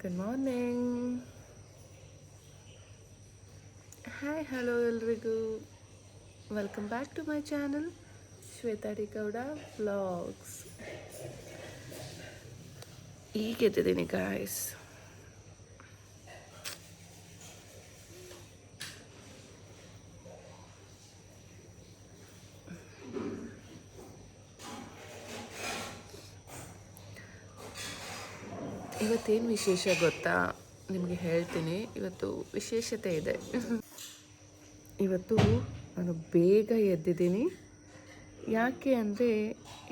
Good morning. Hi hello ಎಲ್ರಿಗೂ, welcome back to my channel Shweta D Gowda vlogs. ಈಗ ಎದ್ದಿದ್ದೀನಿ guys. ಇವತ್ತೇನು ವಿಶೇಷ ಗೊತ್ತಾ ನಿಮಗೆ ಹೇಳ್ತೀನಿ. ಇವತ್ತು ವಿಶೇಷತೆ ಇದೆ. ಇವತ್ತು ನಾನು ಬೇಗ ಎದ್ದಿದ್ದೀನಿ. ಯಾಕೆ ಅಂದರೆ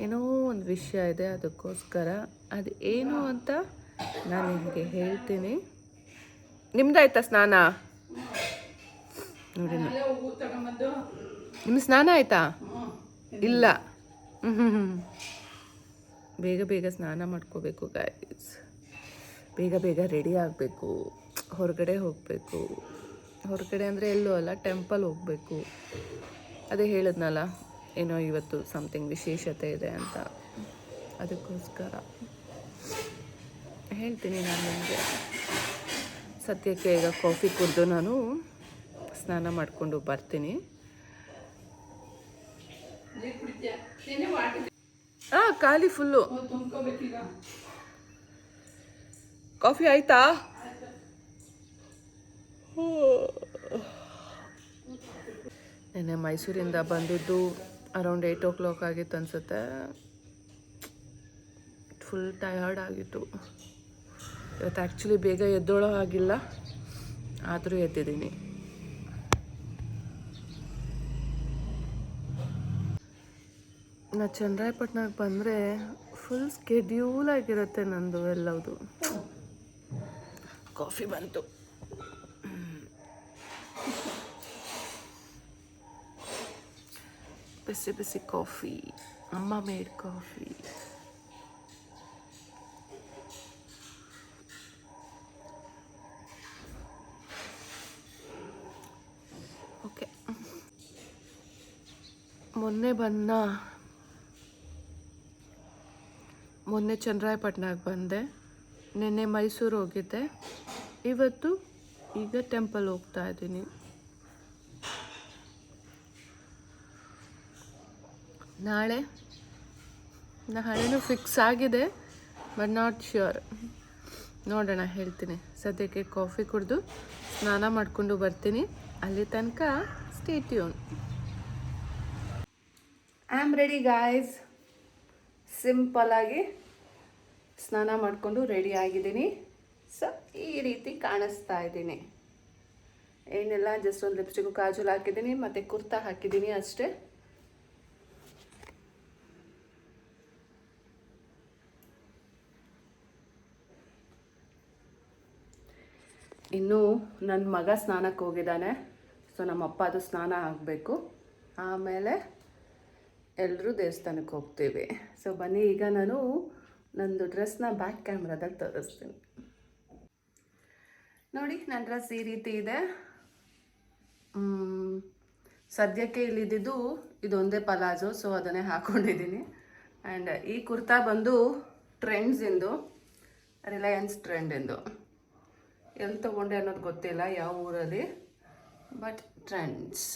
ಏನೋ ಒಂದು ವಿಷಯ ಇದೆ, ಅದಕ್ಕೋಸ್ಕರ. ಅದು ಏನು ಅಂತ ನಾನು ನಿಮಗೆ ಹೇಳ್ತೀನಿ. ನಿಮ್ದಾಯ್ತಾ ಸ್ನಾನ? ನೋಡಿ, ನಿಮ್ಮ ಸ್ನಾನ ಆಯ್ತಾ? ಇಲ್ಲ. ಬೇಗ ಬೇಗ ಸ್ನಾನ ಮಾಡ್ಕೋಬೇಕು ಗಾಯ್ಸ್. ಬೇಗ ಬೇಗ ರೆಡಿ ಆಗಬೇಕು. ಹೊರಗಡೆ ಹೋಗಬೇಕು. ಹೊರಗಡೆ ಅಂದರೆ ಎಲ್ಲೂ ಅಲ್ಲ, ಟೆಂಪಲ್ ಹೋಗಬೇಕು. ಅದೇ ಹೇಳಿದ್ನಲ್ಲ, ಏನೋ ಇವತ್ತು ಸಮಥಿಂಗ್ ವಿಶೇಷತೆ ಇದೆ ಅಂತ. ಅದಕ್ಕೋಸ್ಕರ ಹೇಳ್ತೀನಿ ನಾನು ನಿಮಗೆ. ಸದ್ಯಕ್ಕೆ ಈಗ ಕಾಫಿ ಕುಡಿದು ನಾನು ಸ್ನಾನ ಮಾಡಿಕೊಂಡು ಬರ್ತೀನಿ. ಹಾಂ, ಖಾಲಿ ಫುಲ್ಲು. ಕಾಫಿ ಆಯ್ತಾ? ನೆನ್ನೆ ಮೈಸೂರಿಂದ ಬಂದಿದ್ದು ಅರೌಂಡ್ 8 o'clock ಆಗಿತ್ತು ಅನಿಸುತ್ತೆ. ಫುಲ್ ಟಯರ್ಡ್ ಆಗಿತ್ತು. ಇವತ್ತು ಆ್ಯಕ್ಚುಲಿ ಬೇಗ ಎದ್ದೋಳೋ ಆಗಿಲ್ಲ, ಆದರೂ ಎದ್ದಿದ್ದೀನಿ. ನಾ ಚನ್ನರಾಯಪಟ್ಟಣಕ್ಕೆ ಬಂದರೆ ಫುಲ್ ಸ್ಕೆಡ್ಯೂಲ್ ಆಗಿರುತ್ತೆ ನಂದು ಎಲ್ಲವುದು. ಕಾಫಿ ಬಂತು. ಬಿಸಿ ಬಿಸಿ ಕಾಫಿ, ಅಮ್ಮ ಮೇಡ್ ಕಾಫಿ. ಓಕೆ, ಮೊನ್ನೆ ಚನ್ನರಾಯಪಟ್ಟಣಕ್ಕೆ ಬಂದೆ, ನಿನ್ನೆ ಮೈಸೂರು ಹೋಗಿದ್ದೆ, ಇವತ್ತು ಈಗ ಟೆಂಪಲ್ ಹೋಗ್ತಾ ಇದ್ದೀನಿ. ನಾಳೆನೂ ಫಿಕ್ಸ್ ಆಗಿದೆ, ಬಟ್ ನಾಟ್ ಶ್ಯೂರ್. ನೋಡೋಣ, ಹೇಳ್ತೀನಿ. ಸದ್ಯಕ್ಕೆ ಕಾಫಿ ಕುಡಿದು ಸ್ನಾನ ಮಾಡಿಕೊಂಡು ಬರ್ತೀನಿ. ಅಲ್ಲಿ ತನಕ stay tune. I am ready guys. ಸಿಂಪಲ್ಲಾಗಿ ಸ್ನಾನ ಮಾಡಿಕೊಂಡು ರೆಡಿ ಆಗಿದ್ದೀನಿ. ಸೊ ಈ ರೀತಿ ಕಾಣಿಸ್ತಾ ಇದ್ದೀನಿ. ಏನೆಲ್ಲ, ಜಸ್ಟ್ ಒಂದು ಲಿಪ್ಸ್ಟಿಕ್ಕು, ಕಾಜಲ್ ಹಾಕಿದ್ದೀನಿ, ಮತ್ತು ಕುರ್ತಾ ಹಾಕಿದ್ದೀನಿ ಅಷ್ಟೇ. ಇನ್ನು ನನ್ನ ಮಗ ಸ್ನಾನಕ್ಕೆ ಹೋಗಿದ್ದಾನೆ. ಸೊ ನಮ್ಮಪ್ಪ ಅದು ಸ್ನಾನ ಆಗಬೇಕು, ಆಮೇಲೆ ಎಲ್ಲರೂ ದೇವಸ್ಥಾನಕ್ಕೆ ಹೋಗ್ತೀವಿ. ಸೊ ಬನ್ನಿ, ಈಗ ನಾನು ನಂದು ಡ್ರೆಸ್ನ ಬ್ಯಾಕ್ ಕ್ಯಾಮ್ರಾದಲ್ಲಿ ತೋರಿಸ್ತೀನಿ. ನೋಡಿ, ನನ್ನ ಡ್ರೆಸ್ ಈ ರೀತಿ ಇದೆ. ಸದ್ಯಕ್ಕೆ ಇಲ್ಲಿದ್ದು ಇದೊಂದೇ ಪಲಾಜೋ, ಸೊ ಅದನ್ನೇ ಹಾಕ್ಕೊಂಡಿದ್ದೀನಿ. ಆ್ಯಂಡ್ ಈ ಕುರ್ತಾ ಬಂದು ಟ್ರೆಂಡ್ಸಿಂದು, ರಿಲಯನ್ಸ್ ಟ್ರೆಂಡಿಂದು. ಎಲ್ಲಿ ತೊಗೊಂಡೆ ಅನ್ನೋದು ಗೊತ್ತಿಲ್ಲ, ಯಾವ ಊರಲ್ಲಿ, ಬಟ್ ಟ್ರೆಂಡ್ಸ್.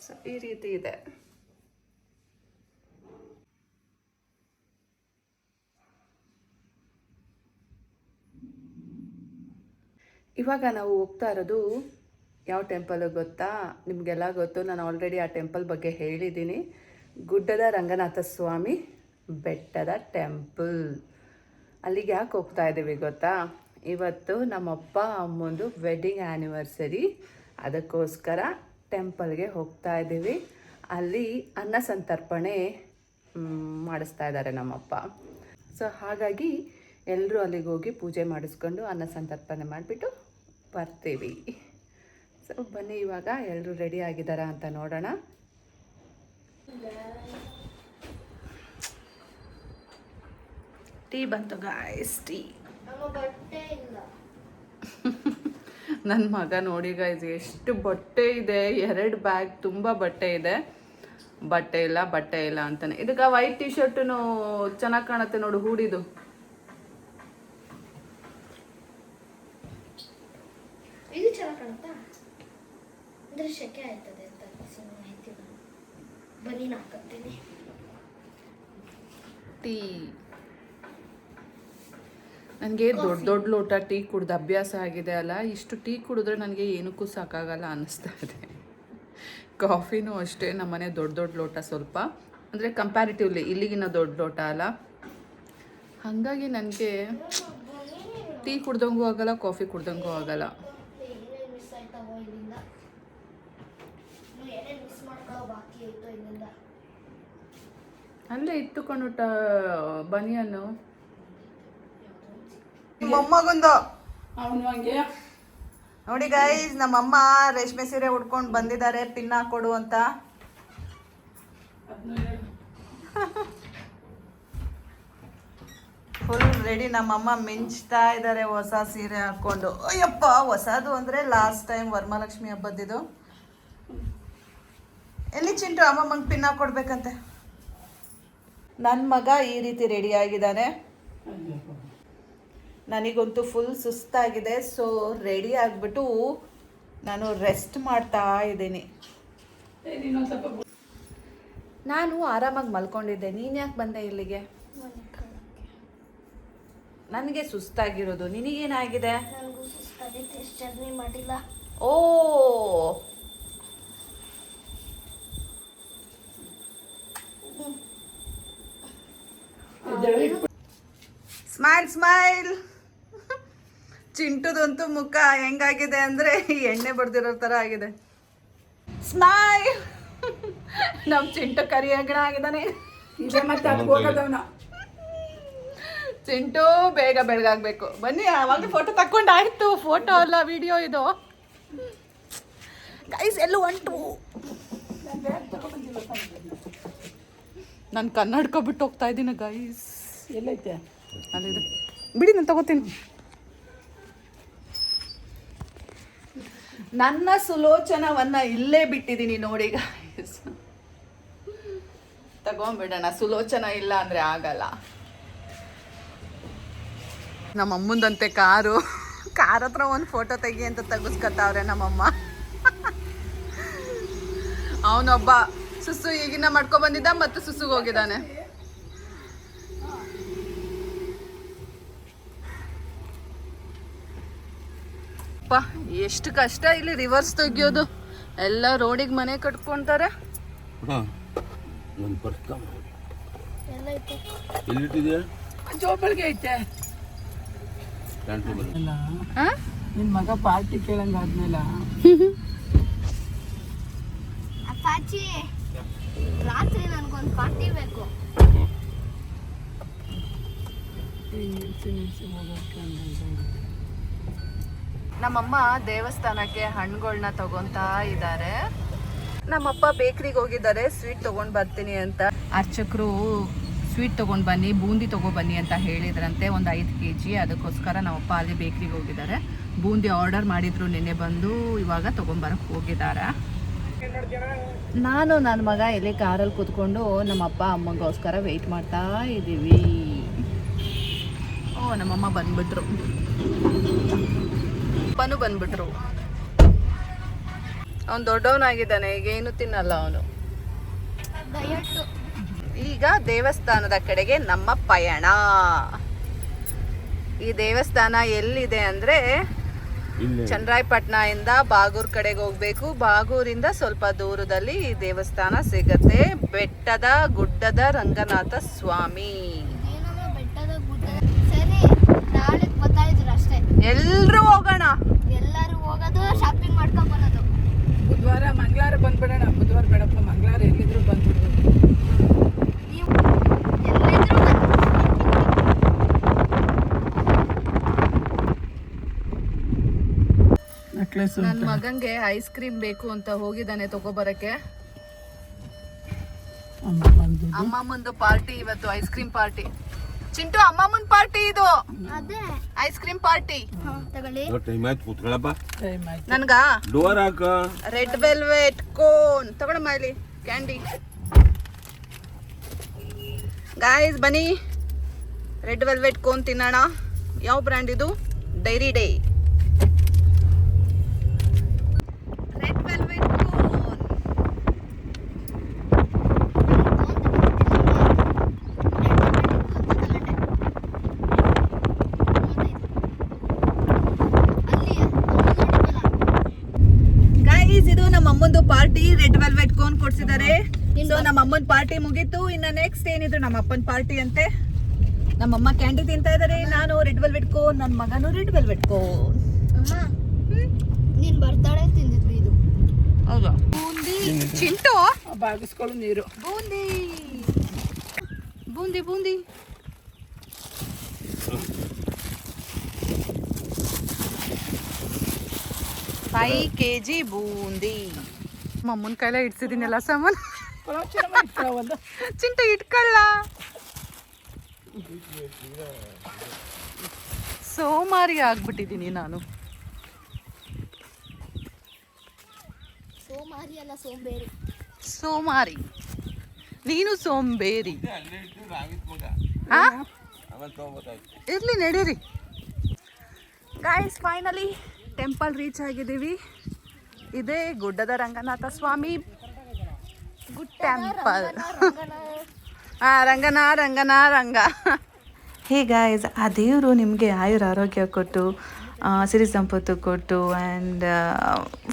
ಸೊ ಈ ರೀತಿ ಇದೆ. ಇವಾಗ ನಾವು ಹೋಗ್ತಾ ಇರೋದು ಯಾವ ಟೆಂಪಲ್ಗೆ ಗೊತ್ತಾ? ನಿಮಗೆಲ್ಲ ಗೊತ್ತು, ನಾನು ಆಲ್ರೆಡಿ ಆ ಟೆಂಪಲ್ ಬಗ್ಗೆ ಹೇಳಿದ್ದೀನಿ. ಗುಡ್ಡದ ರಂಗನಾಥ ಸ್ವಾಮಿ ಬೆಟ್ಟದ ಟೆಂಪಲ್. ಅಲ್ಲಿಗೆ ಯಾಕೆ ಹೋಗ್ತಾ ಇದ್ದೀವಿ ಗೊತ್ತಾ? ಇವತ್ತು ನಮ್ಮಪ್ಪ ಅಮ್ಮಂದು ವೆಡ್ಡಿಂಗ್ ಆ್ಯನಿವರ್ಸರಿ, ಅದಕ್ಕೋಸ್ಕರ ಟೆಂಪಲ್ಗೆ ಹೋಗ್ತಾ ಇದ್ದೀವಿ. ಅಲ್ಲಿ ಅನ್ನ ಸಂತರ್ಪಣೆ ಮಾಡಿಸ್ತಾ ಇದ್ದಾರೆ ನಮ್ಮಪ್ಪ. ಸೊ ಹಾಗಾಗಿ ಎಲ್ಲರೂ ಅಲ್ಲಿಗೆ ಹೋಗಿ ಪೂಜೆ ಮಾಡಿಸ್ಕೊಂಡು ಅನ್ನ ಸಂತರ್ಪಣೆ ಮಾಡಿಬಿಟ್ಟು ಬರ್ತೀವಿ. ಸೊ ಬನ್ನಿ, ಇವಾಗ ಎಲ್ಲರೂ ರೆಡಿ ಆಗಿದ್ದಾರಾ ಅಂತ ನೋಡೋಣ. ಟೀ ಬಂತು ಗಾಯ್ಸ್, ಟೀ. ನನ್ನ ಮಗ ನೋಡಿ ಗಾಯ್ಸ್, ಎಷ್ಟು ಬಟ್ಟೆ ಇದೆ. 2 ಬ್ಯಾಗ್ ತುಂಬ ಬಟ್ಟೆ ಇದೆ. ಬಟ್ಟೆ ಇಲ್ಲ ಅಂತಾನೆ. ಇದಕ್ಕೆ ವೈಟ್ ಟಿ ಶರ್ಟು ಚೆನ್ನಾಗಿ ಕಾಣುತ್ತೆ ನೋಡು, ಹೂಡಿದು. ಚೆನ್ನಾಗಿ ಕಾಣುತ್ತಾ ಅಂದರೆ ಶೆಕೆ ಆಯ್ತದೆ ಅಂತ ಸುಮ್ಮನೆ ಆಯ್ತು ಬನ್ನಿ ಹಾಕತ್ತೀನಿ ಟೀ ನನಗೆ ದೊಡ್ಡ ದೊಡ್ಡ ಲೋಟ ಟೀ ಕುಡ್ದು ಅಭ್ಯಾಸ ಆಗಿದೆ ಅಲ್ಲ, ಇಷ್ಟು ಟೀ ಕುಡಿದ್ರೆ ನನಗೆ ಏನಕ್ಕೂ ಸಾಕಾಗಲ್ಲ ಅನ್ನಿಸ್ತಾ ಇದೆ. ಕಾಫಿನೂ ಅಷ್ಟೇ, ನಮ್ಮನೆ ದೊಡ್ಡ ದೊಡ್ಡ ಲೋಟ ಸ್ವಲ್ಪ, ಅಂದರೆ ಕಂಪ್ಯಾರಿಟಿವ್ಲಿ ಇಲ್ಲಿಗಿನ ದೊಡ್ಡ ಲೋಟ ಅಲ್ಲ, ಹಾಗಾಗಿ ನನಗೆ ಟೀ ಕುಡ್ದಂಗೂ ಆಗಲ್ಲ, ಕಾಫಿ ಕುಡ್ದಂಗೂ ಆಗಲ್ಲ. ಏನೇನು ಮಿಸ್ ಆಯ್ತಾವೋ ಇಲ್ಲಿಂದ, ಏನೇನು ಮಿಸ್ ಮಾಡ್ಕೊಳ್ಳೋ ಬಾಕಿ ಆಯ್ತೋ ಇಲ್ಲಿಂದ. ಅಲ್ಲೇ ಇಟ್ಟುಕೊಂಡುಟ ಬನಿಯನ್ನು ಮೊಮ್ಮಗೊಂದು ಅವನು ಹಂಗೆ ನೋಡಿ ಗೈಸ್, ನಮ್ಮಮ್ಮ ರೇಷ್ಮೆ ಸೀರೆ ಉಟ್ಕೊಂಡು ಬಂದಿದ್ದಾರೆ ಪಿನ್ ಹಾಕೊಡು ಅಂತ. ಫುಲ್ ರೆಡಿ, ನಮ್ಮಮ್ಮ ಮಿಂಚ್ತಾ ಇದ್ದಾರೆ ಹೊಸ ಸೀರೆ ಹಾಕೊಂಡು. ಅಯ್ಯಪ್ಪ, ಹೊಸದು ಅಂದ್ರೆ ಲಾಸ್ಟ್ ಟೈಮ್ ವರಮಹಾಲಕ್ಷ್ಮಿ ಹಬ್ಬದಿದು. ಎಲ್ಲಿ ಚಿಂಟು ಅಮ್ಮಮ್ಮಂಗೆ ಪಿನ್ ಹಾಕೊಡ್ಬೇಕಂತೆ. ನನ್ನ ಮಗ ಈ ರೀತಿ ರೆಡಿ ಆಗಿದ್ದಾನೆ. ನನಗಂತೂ ಫುಲ್ ಸುಸ್ತಾಗಿದೆ, ಸೊ ರೆಡಿ ಆಗಿಬಿಟ್ಟು ನಾನು ರೆಸ್ಟ್ ಮಾಡ್ತಾ ಇದ್ದೀನಿ. ನಾನು ಆರಾಮಾಗಿ ಮಲ್ಕೊಂಡಿದ್ದೆ, ನೀನು ಯಾಕೆ ಬಂದೆ ಇಲ್ಲಿಗೆ? ನನಗೆ ಸುಸ್ತಾಗಿರೋದು, ನಿನಗೇನಾಗಿದೆ? ನನಗೂ ಸುಸ್ತಾಗಿತ್ತು, ಎಷ್ಟು ಜರ್ನಿ ಮಾಡಿಲ್ಲ. ಓ, ಸ್ಮೈಲ್ ಸ್ಮೈಲ್. ಚಿಂಟುದಂತೂ ಮುಖ ಹೆಂಗಾಗಿದೆ ಅಂದರೆ ಎಣ್ಣೆ ಬಡ್ದಿರೋ ಥರ ಆಗಿದೆ. ಸ್ಮೈಲ್. ನಮ್ಮ ಚಿಂಟು ಕರಿ ಹೆಗ್ಗಣ ಆಗಿದ್ದಾನೆ. ಚಿಂಟು ಬೇಗ ಬೆಳಗಾಗಬೇಕು. ಬನ್ನಿ, ಅವಾಗ ಫೋಟೋ ತಕ್ಕೊಂಡಾಯ್ತು. ಫೋಟೋ ಅಲ್ಲ, ವಿಡಿಯೋ ಇದು. ಗೈಸ್ ಎಲ್ಲೂ ಹೊಂಟು. ನಾನು ಕನ್ನಡಕ ಬಿಟ್ಟು ಹೋಗ್ತಾ ಇದ್ದೀನಿ ಗೈಸ್. ಎಲ್ಲೈತೆ? ಅಲ್ಲಿದೆ, ಬಿಡಿ ನಾನು ತಗೋತೀನಿ. ನನ್ನ ಸುಲೋಚನವನ್ನ ಇಲ್ಲೇ ಬಿಟ್ಟಿದ್ದೀನಿ ನೋಡಿ ಗೈಸ್. ತಗೊಂಡ್ಬಿಡೋಣ, ಸುಲೋಚನ ಇಲ್ಲ ಅಂದ್ರೆ ಆಗಲ್ಲ. ನಮ್ಮ ಅಮ್ಮಂದಂತೆ ಕಾರ್ ಹತ್ರ ಒಂದು ಫೋಟೋ ತೆಗಿ ಅಂತ ತೆಗಿಸ್ಕೊತಾವ್ರೆ ನಮ್ಮಮ್ಮ. ಅವನೊಬ್ಬ ಸುಸು ಈಗಿನ ಮಾಡ್ಕೊ ಬಂದಿದ್ದ, ಮತ್ತೆ ಸುಸುಗೆ ಹೋಗಿದ್ದಾನೆ. ಎಷ್ಟು ಕಷ್ಟ ಇಲ್ಲಿ ರಿವರ್ಸ್ ತೆಗಿಯೋದು. ಎಲ್ಲ ರೋಡಿಗೆ ಮನೆ ಕಟ್ಕೊಂತಾರೆ. ಜೋಬಳಿಗೆ ಐತೆ. ನಿನ್ ಮಗ ಪಾರ್ಟಿ ಕೇಳಂಗ ಆದ್ಮೇಲೆ ಅಪ್ಪಾಚಿ, ರಾತ್ರಿ ನನಗೊಂದು ಪಾರ್ಟಿ ಬೇಕು. ನಮ್ಮಮ್ಮ ದೇವಸ್ಥಾನಕ್ಕೆ ಹಣ್ಣುಗಳನ್ನ ತಗೊಂತಾ ಇದ್ದಾರೆ. ನಮ್ಮಪ್ಪ ಬೇಕ್ರಿಗೆ ಹೋಗಿದ್ದಾರೆ, ಸ್ವೀಟ್ ತಗೊಂಡ್ ಬರ್ತೀನಿ ಅಂತ. ಅರ್ಚಕರು ಸ್ವೀಟ್ ತಗೊಂಡ್ ಬನ್ನಿ, ಬೂಂದಿ ತಗೊಬನ್ನಿ ಅಂತ ಹೇಳಿದ್ರಂತೆ, ಒಂದು 5 kg. ಅದಕ್ಕೋಸ್ಕರ ನಮ್ಮಪ್ಪ ಅಲ್ಲಿ ಬೇಕ್ರಿಗೆ ಹೋಗಿದ್ದಾರೆ. ಬೂಂದಿ ಆರ್ಡರ್ ಮಾಡಿದ್ರು, ನಿನ್ನೆ ಬಂದು ಇವಾಗ ತಗೊಂಬರಕ್ಕೆ ಹೋಗಿದ್ದಾರೆ. ನಾನು ನನ್ನ ಮಗ ಇಲ್ಲಿ ಕಾರಲ್ಲಿ ಕೂತ್ಕೊಂಡು ನಮ್ಮಪ್ಪ ಅಮ್ಮಗೋಸ್ಕರ ವೆಯ್ಟ್ ಮಾಡ್ತಾ ಇದ್ದೀವಿ. ಓ, ನಮ್ಮಮ್ಮ ಬಂದ್ಬಿಟ್ರು, ಅಪ್ಪನೂ ಬಂದ್ಬಿಟ್ರು. ಅವನು ದೊಡ್ಡವನಾಗಿದ್ದಾನೆ, ಈಗ ಏನು ತಿನ್ನಲ್ಲ ಅವನು. ಈಗ ದೇವಸ್ಥಾನದ ಕಡೆಗೆ ನಮ್ಮ ಪಯಣ. ಈ ದೇವಸ್ಥಾನ ಎಲ್ಲಿದೆ ಅಂದ್ರೆ ಚನ್ನರಾಯಪಟ್ಟಣ ಇಂದ ಬಾಗೂರ್ ಕಡೆಗೆ ಹೋಗ್ಬೇಕು. ಬಾಗೂರಿಂದ ಸ್ವಲ್ಪ ದೂರದಲ್ಲಿ ಈ ದೇವಸ್ಥಾನ ಸಿಗತ್ತೆ. ಬೆಟ್ಟದ ಗುಡ್ಡದ ರಂಗನಾಥ ಸ್ವಾಮಿ. ಎಲ್ರೂ ಹೋಗೋಣ, ಎಲ್ಲರೂ ಹೋಗೋದು, ಶಾಪಿಂಗ್ ಮಾಡ್ಕೊಂಡ್ ಬರೋದು. ಬುಧವಾರ ಮಂಗಳವಾರ ಬಂದ್ಬಿಡೋಣ. ಬುಧವಾರ ಬೇಡಪ್ಪ, ಮಂಗಳವಾರ ಎಲ್ಲಿದ್ರು ಬಂದ್ಬಿಡ್ಬೋದು. ನೀವು ಎಲ್ಲಿದ್ರು ನನ್ನ ಮಗಂಗೆ ಐಸ್ ಕ್ರೀಮ್ ಬೇಕು ಅಂತ ಹೋಗಿದ್ದಾನೆ ತಗೋಬರಕ್ಕೆ. ಅಮ್ಮಮ್ಮಂದು ಪಾರ್ಟಿ ಇವತ್ತು, ಐಸ್ ಕ್ರೀಮ್ ಪಾರ್ಟಿ. ಚಿಂಟು, ಅಮ್ಮಮ್ಮನ ಪಾರ್ಟಿ ಇದು, ಅದೇ ಐಸ್ ಕ್ರೀಮ್ ಪಾರ್ಟಿ. ತಗೊಳ್ಳಿ. ನನ್ಗ ರೆಡ್ ವೆಲ್ವೆಟ್ ಕೋನ್ ತಗೊಳಮ್ಮ, ಇಲ್ಲಿ ಕ್ಯಾಂಡಿ. ಗಾಯ್ಸ್ ಬನ್ನಿ, ರೆಡ್ ವೆಲ್ವೆಟ್ ಕೋನ್ ತಿನ್ನೋಣ. ಯಾವ ಬ್ರ್ಯಾಂಡ್ ಇದು? Dairy day. ಸೊ ನಮ್ಮ ಅಮ್ಮನ ಪಾರ್ಟಿ ಮುಗೀತು. ಇನ್ನ ನೆಕ್ಸ್ಟ್ ಏನಿದ್ರು ನಮ್ಮ ಅಪ್ಪನ ಪಾರ್ಟಿ ಅಂತೆ. ನಮ್ಮಮ್ಮ ಕ್ಯಾಂಡಿ ತಿಂತಾ ಇದಾರೆ, ನಾನು ರೆಡ್ ವೆಲ್ವೆಟ್ ಕೋನ್, ನನ್ನ ಮಗನು ರೆಡ್ ವೆಲ್ವೆಟ್ ಕೋನ್. ಅಮ್ಮ ನೀನ್ ಬರ್ತಾಳೆ ತಿಂದಿದ್ವಿ ಇದು. ಹೌದಾ? ಬೂಂದಿ ಚಿಂಟು ಬಾಗಿಸ್ಕೊಳ್ಳು ನೀರು. ಬೂಂದಿ ಬೂಂದಿ ಬೂಂದಿ 5 kg ಬೂಂದಿ. ಅಮ್ಮನ ಕೈಲ ಇಡ್ಸಿದೀನಲ್ಲ ಸಾಮಾನು. ಚಿಂಟು ಇಟ್ಕೊಳ್ಳ. ಸೋಮಾರಿ ಆಗ್ಬಿಟ್ಟಿದ್ದೀನಿ ನಾನು. ಸೋಮಾರಿ ಅಲ್ಲ ಸೋಂಬೇರಿ. ಸೋಮಾರಿ ನೀನು ಸೋಂಬೇರಿ. ಇರ್ಲಿ ನಡೀರಿ. ಗಾಯ್ಸ್ ಫೈನಲಿ ಟೆಂಪಲ್ ರೀಚ್ ಆಗಿದ್ದೀವಿ. ಇದೇ ಗುಡ್ಡದ ರಂಗನಾಥ ಸ್ವಾಮಿ ಗುಡ್ ಟೆಂಪಲ್. ರಂಗನ ರಂಗನ ರಂಗ. ಹೇ ಗಾಯ್ಸ್, ಆ ದೇವರು ನಿಮಗೆ ಆಯುರ ಆರೋಗ್ಯ ಕೊಟ್ಟು ಸಿರಿ ಸಂಪತ್ತು ಕೊಟ್ಟು ಆ್ಯಂಡ್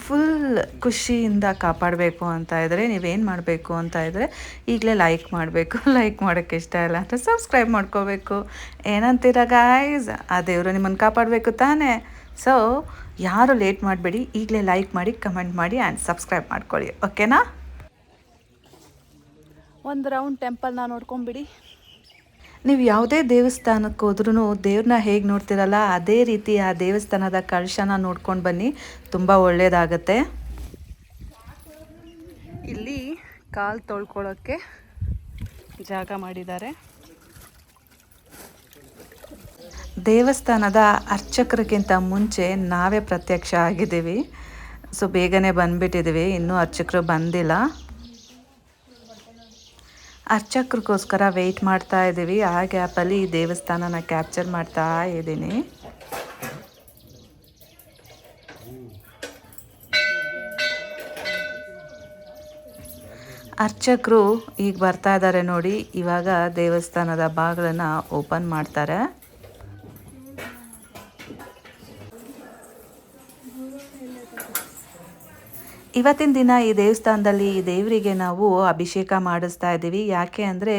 ಫುಲ್ ಖುಷಿಯಿಂದ ಕಾಪಾಡಬೇಕು ಅಂತ ಇದ್ದರೆ ನೀವೇನು ಮಾಡಬೇಕು ಅಂತ ಇದ್ದರೆ ಈಗಲೇ ಲೈಕ್ ಮಾಡಬೇಕು. ಲೈಕ್ ಮಾಡೋಕ್ಕೆ ಇಷ್ಟ ಇಲ್ಲ ಅಂದರೆ ಸಬ್ಸ್ಕ್ರೈಬ್ ಮಾಡ್ಕೋಬೇಕು. ಏನಂತೀರ ಗಾಯ್ಸ್? ಆ ದೇವರು ನಿಮ್ಮನ್ನು ಕಾಪಾಡಬೇಕು ತಾನೇ. ಸೊ ಯಾರು ಲೇಟ್ ಮಾಡಬೇಡಿ, ಈಗಲೇ ಲೈಕ್ ಮಾಡಿ, ಕಮೆಂಟ್ ಮಾಡಿ ಆ್ಯಂಡ್ ಸಬ್ಸ್ಕ್ರೈಬ್ ಮಾಡ್ಕೊಳ್ಳಿ. ಓಕೆನಾ? ಒಂದು ರೌಂಡ್ ಟೆಂಪಲ್ನ ನೋಡ್ಕೊಂಬಿಡಿ. ನೀವು ಯಾವುದೇ ದೇವಸ್ಥಾನಕ್ಕೆ ಹೋದ್ರೂ ದೇವ್ರನ್ನ ಹೇಗೆ ನೋಡ್ತಿರಲ್ಲ ಅದೇ ರೀತಿ ಆ ದೇವಸ್ಥಾನದ ಕಳಶನ ನೋಡ್ಕೊಂಡು ಬನ್ನಿ, ತುಂಬ ಒಳ್ಳೆಯದಾಗತ್ತೆ. ಇಲ್ಲಿ ಕಾಲು ತೊಳ್ಕೊಳ್ಳೋಕ್ಕೆ ಜಾಗ ಮಾಡಿದ್ದಾರೆ. ದೇವಸ್ಥಾನದ ಅರ್ಚಕರಿಗಿಂತ ಮುಂಚೆ ನಾವೇ ಪ್ರತ್ಯಕ್ಷ ಆಗಿದ್ದೀವಿ. ಸೊ ಬೇಗನೆ ಬಂದುಬಿಟ್ಟಿದ್ದೀವಿ, ಇನ್ನೂ ಅರ್ಚಕರು ಬಂದಿಲ್ಲ. ಅರ್ಚಕ್ರಿಗೋಸ್ಕರ ವೆಯ್ಟ್ ಮಾಡ್ತಾ ಇದ್ದೀವಿ. ಆ ಗ್ಯಾಪಲ್ಲಿ ಈ ದೇವಸ್ಥಾನನ ಕ್ಯಾಪ್ಚರ್ ಮಾಡ್ತಾ ಇದ್ದೀನಿ. ಅರ್ಚಕರು ಈಗ ಬರ್ತಾ ಇದ್ದಾರೆ ನೋಡಿ. ಇವಾಗ ದೇವಸ್ಥಾನದ ಬಾಗಿಲನ್ನು ಓಪನ್ ಮಾಡ್ತಾರೆ. ಇವತ್ತಿನ ದಿನ ಈ ದೇವಸ್ಥಾನದಲ್ಲಿ ಈ ದೇವರಿಗೆ ನಾವು ಅಭಿಷೇಕ ಮಾಡಿಸ್ತಾ ಇದ್ದೀವಿ. ಯಾಕೆ ಅಂದರೆ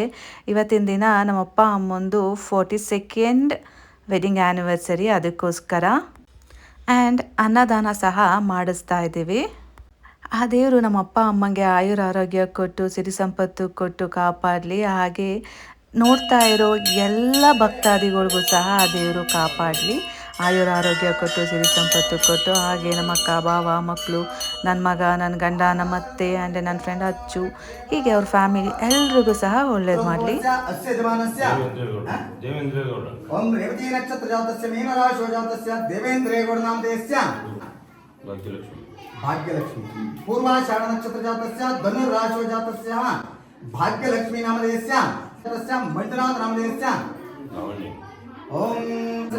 ಇವತ್ತಿನ ದಿನ ನಮ್ಮಪ್ಪ ಅಮ್ಮಂದು 42nd ವೆಡ್ಡಿಂಗ್ ಆ್ಯನಿವರ್ಸರಿ, ಅದಕ್ಕೋಸ್ಕರ. ಆ್ಯಂಡ್ ಅನ್ನದಾನ ಸಹ ಮಾಡಿಸ್ತಾ ಇದ್ದೀವಿ. ಆ ದೇವರು ನಮ್ಮ ಅಪ್ಪ ಅಮ್ಮಂಗೆ ಆಯುರ ಆರೋಗ್ಯ ಕೊಟ್ಟು ಸಿರಿ ಸಂಪತ್ತು ಕೊಟ್ಟು ಕಾಪಾಡಲಿ. ಹಾಗೆ ನೋಡ್ತಾ ಇರೋ ಎಲ್ಲ ಭಕ್ತಾದಿಗಳಿಗೂ ಸಹ ಆ ದೇವರು ಕಾಪಾಡಲಿ, ಆಯುರ ಆರೋಗ್ಯ ಕೊಟ್ಟು ಸಿರಿ ಸಂಪತ್ತು ಕೊಟ್ಟು. ಹಾಗೆ ನಮ್ಮ ಅಕ್ಕ ಬಾವ ಮಕ್ಕಳು, ನನ್ನ ಮಗ, ನನ್ನ ಗಂಡ, ನಮ್ಮ ಅತ್ತೆ ಆ್ಯಂಡ್ ನನ್ನ ಫ್ರೆಂಡ್ ಅಚ್ಚು, ಹೀಗೆ ಅವ್ರ ಫ್ಯಾಮಿಲಿ ಎಲ್ರಿಗೂ ಸಹ ಒಳ್ಳೇದು ಮಾಡಲಿ. ಓಂ ರೇವತಿ ನಕ್ಷತ್ರ ಜಾತಸ್ಯ ಮೀನರಾಶೋ ಜಾತಸ್ಯ ದೇವೇಂದ್ರೇಗೌಡ ನಾಮಧೇಯಸ್ಯ ಭಾಗ್ಯಲಕ್ಷ್ಮಿ. ಪೂರ್ವಾಷಾಢ ನಕ್ಷತ್ರ ಜಾತಸ್ಯ ಧನುರಾಶೋ ಜಾತಸ್ಯ ಭಾಗ್ಯಲಕ್ಷ್ಮಿ ನಾಮಧೇಯಸ್ಯ ತಸ್ಯ ಮಂಜುನಾಥ ನಾಮಧೇಯಸ್ಯ. ಓಂ